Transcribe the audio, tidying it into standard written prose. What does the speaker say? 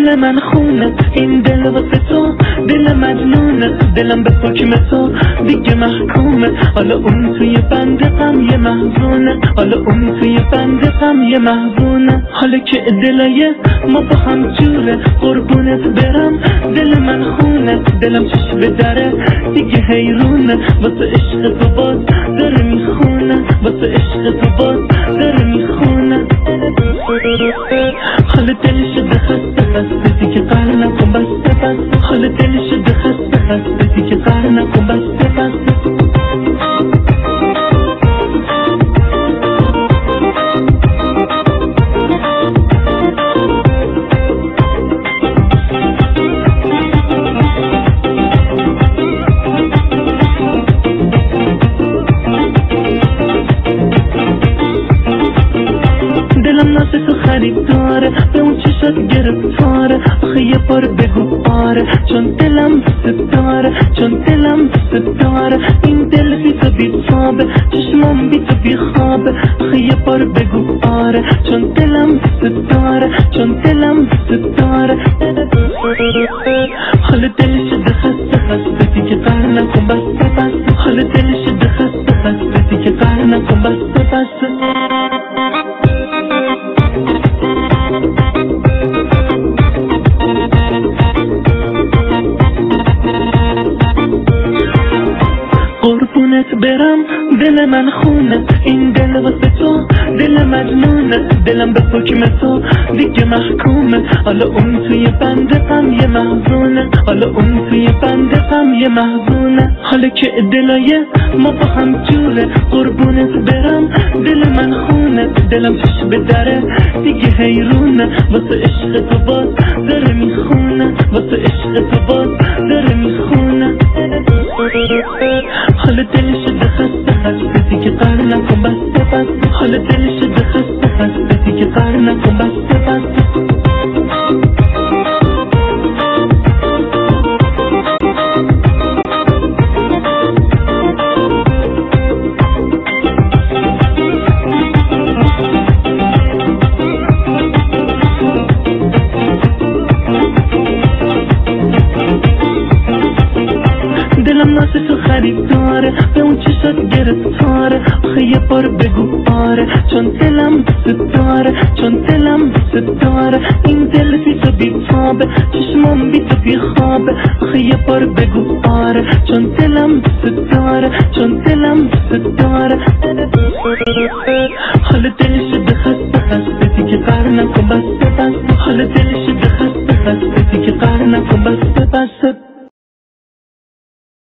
دل من خونه، این دل واسه تو، دل مجنونه، دلم به حکم تو دیگه محکومه. حالا اون توی بند غم یه محزونه، حالا اون توی بند غم یه محزونه. حالا که دلای ما با هم جوره، قربونت برم دل من خونه، دلم چش به دره دیگه حیرونه، واسه عشق تو باز داره میخونه، واسه عشق تو باز داره میخونه. حالا دلش شده خسته خسته دیگه قهر نکن بسته بسته، حالا دلش شده خسته خسته دیگه قهر نکن بسته بسته. دلم ناز تو خریداره، به اون چشات گرفتاره، آخه یه بار بگو آره، چون دلم دوست داره، چون دلم دوست داره. این دل بی تو بی خوابه، چشمام بی تو بی خوابه، آخه یه بار بگو آره، چون دلم دوست داره، چون دلم دوست داره. حالا دلش شده خسته خسته دیگه قهر نکن بسته بسته، حالا دلش شده خسته خسته دیگه قهر نکن بسته بسته. قربونت برم دل من خونه، این دل واسه تو، دل مجنونه، دلم به حکم تو دیگه محکومه. حالا اون توی بند غم یه محزونه، حالا اون توی بند غم یه محزونه. حالا که دلای ما با هم جوره، قربونت برم دل من خونه، دلم چش به دره دیگه حیرونه، واسه عشق تو باز داره میخونه، واسه عشق تو باز داره میخونه. حالا دلش شده خسته خسته دیگه قهر نکن بسته بسته، حالا دلش شده خسته خسته دیگه قهر نکن بسته بسته. دلم ناز تو خریداره، به اون چشات گرفتاره، آخه یه بار بگو آره، چون دلم دوست داره، چون دلم دوست داره. این دل بی تو بی خوابه، چشمام بی تو بی خوابه، آخه یه بار بگو آره، چون دلم دوست داره، چون دلم دوست داره. حالا دلش شده خسته خسته دیگه قهر نکن بسته بسته، حالا دلش شده خسته خسته دیگه قهر نکن بسته بسته.